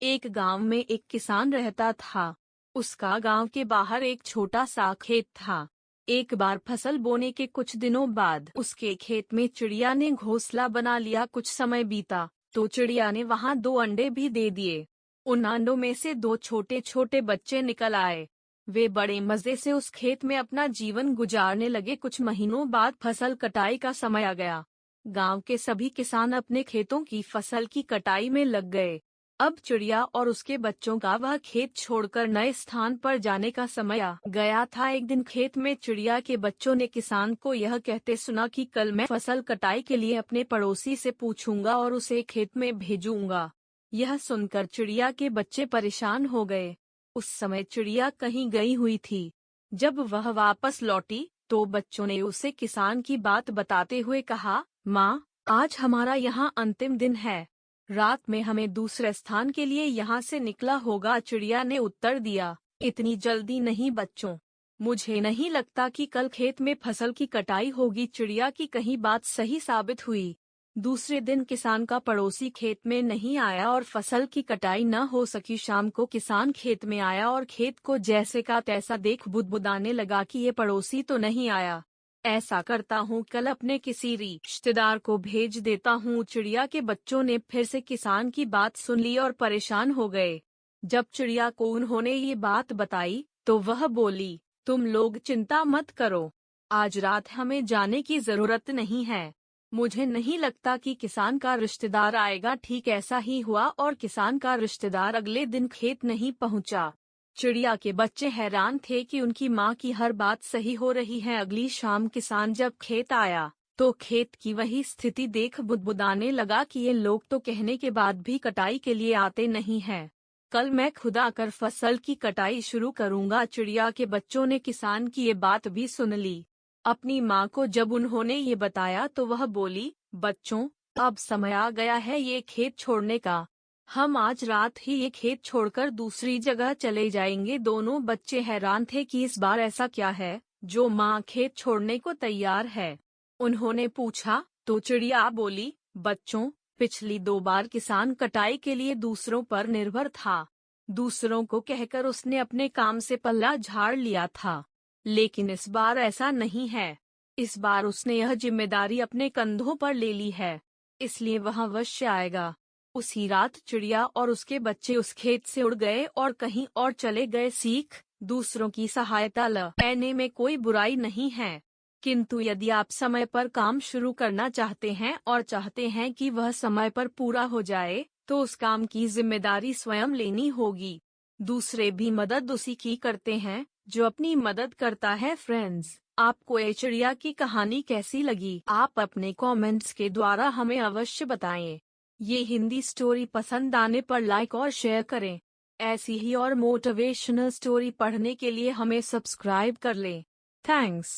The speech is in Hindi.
एक गांव में एक किसान रहता था। उसका गांव के बाहर एक छोटा सा खेत था। एक बार फसल बोने के कुछ दिनों बाद उसके खेत में चिड़िया ने घोंसला बना लिया। कुछ समय बीता तो चिड़िया ने वहां 2 अंडे भी दे दिए। उन अंडों में से 2 छोटे छोटे बच्चे निकल आए। वे बड़े मजे से उस खेत में अपना जीवन गुजारने लगे। कुछ महीनों बाद फसल कटाई का समय आ गया। गांव के सभी किसान अपने खेतों की फसल की कटाई में लग गए। अब चिड़िया और उसके बच्चों का वह खेत छोड़कर नए स्थान पर जाने का समय आ गया था। एक दिन खेत में चिड़िया के बच्चों ने किसान को यह कहते सुना कि कल मैं फसल कटाई के लिए अपने पड़ोसी से पूछूंगा और उसे खेत में भेजूंगा। यह सुनकर चिड़िया के बच्चे परेशान हो गए। उस समय चिड़िया कहीं गई हुई थी। जब वह वापस लौटी तो बच्चों ने उसे किसान की बात बताते हुए कहा, माँ, आज हमारा यहाँ अंतिम दिन है। रात में हमें दूसरे स्थान के लिए यहाँ से निकला होगा। चिड़िया ने उत्तर दिया, इतनी जल्दी नहीं बच्चों, मुझे नहीं लगता कि कल खेत में फसल की कटाई होगी। चिड़िया की कही बात सही साबित हुई। दूसरे दिन किसान का पड़ोसी खेत में नहीं आया और फसल की कटाई न हो सकी। शाम को किसान खेत में आया और खेत को जैसे का तैसा देख बुदबुदाने लगा कि ये पड़ोसी तो नहीं आया। ऐसा करता हूँ, कल अपने किसी रिश्तेदार को भेज देता हूँ। चिड़िया के बच्चों ने फिर से किसान की बात सुन ली और परेशान हो गए। जब चिड़िया को उन्होंने ये बात बताई तो वह बोली, तुम लोग चिंता मत करो, आज रात हमें जाने की जरूरत नहीं है। मुझे नहीं लगता कि किसान का रिश्तेदार आएगा। ठीक ऐसा ही हुआ और किसान का रिश्तेदार अगले दिन खेत नहीं पहुँचा। चिड़िया के बच्चे हैरान थे कि उनकी माँ की हर बात सही हो रही है। अगली शाम किसान जब खेत आया तो खेत की वही स्थिति देख बुदबुदाने लगा कि ये लोग तो कहने के बाद भी कटाई के लिए आते नहीं हैं। कल मैं खुद आकर फसल की कटाई शुरू करूंगा। चिड़िया के बच्चों ने किसान की ये बात भी सुन ली। अपनी माँ को जब उन्होंने ये बताया तो वह बोली, बच्चों, अब समय आ गया है ये खेत छोड़ने का। हम आज रात ही ये खेत छोड़कर दूसरी जगह चले जाएंगे। दोनों बच्चे हैरान थे कि इस बार ऐसा क्या है जो माँ खेत छोड़ने को तैयार है। उन्होंने पूछा तो चिड़िया बोली, बच्चों, पिछली 2 बार किसान कटाई के लिए दूसरों पर निर्भर था। दूसरों को कहकर उसने अपने काम से पल्ला झाड़ लिया था, लेकिन इस बार ऐसा नहीं है। इस बार उसने यह जिम्मेदारी अपने कंधों पर ले ली है, इसलिए वह अवश्य आएगा। उसी रात चिड़िया और उसके बच्चे उस खेत से उड़ गए और कहीं और चले गए। सीख, दूसरों की सहायता लेने में कोई बुराई नहीं है, किंतु यदि आप समय पर काम शुरू करना चाहते हैं और चाहते हैं कि वह समय पर पूरा हो जाए तो उस काम की जिम्मेदारी स्वयं लेनी होगी। दूसरे भी मदद उसी की करते हैं जो अपनी मदद करता है। फ्रेंड्स, आपको ये चिड़िया की कहानी कैसी लगी? आप अपने कमेंट्स के द्वारा हमें अवश्य बताएं। ये हिंदी स्टोरी पसंद आने पर लाइक और शेयर करें। ऐसी ही और मोटिवेशनल स्टोरी पढ़ने के लिए हमें सब्सक्राइब कर लें। थैंक्स।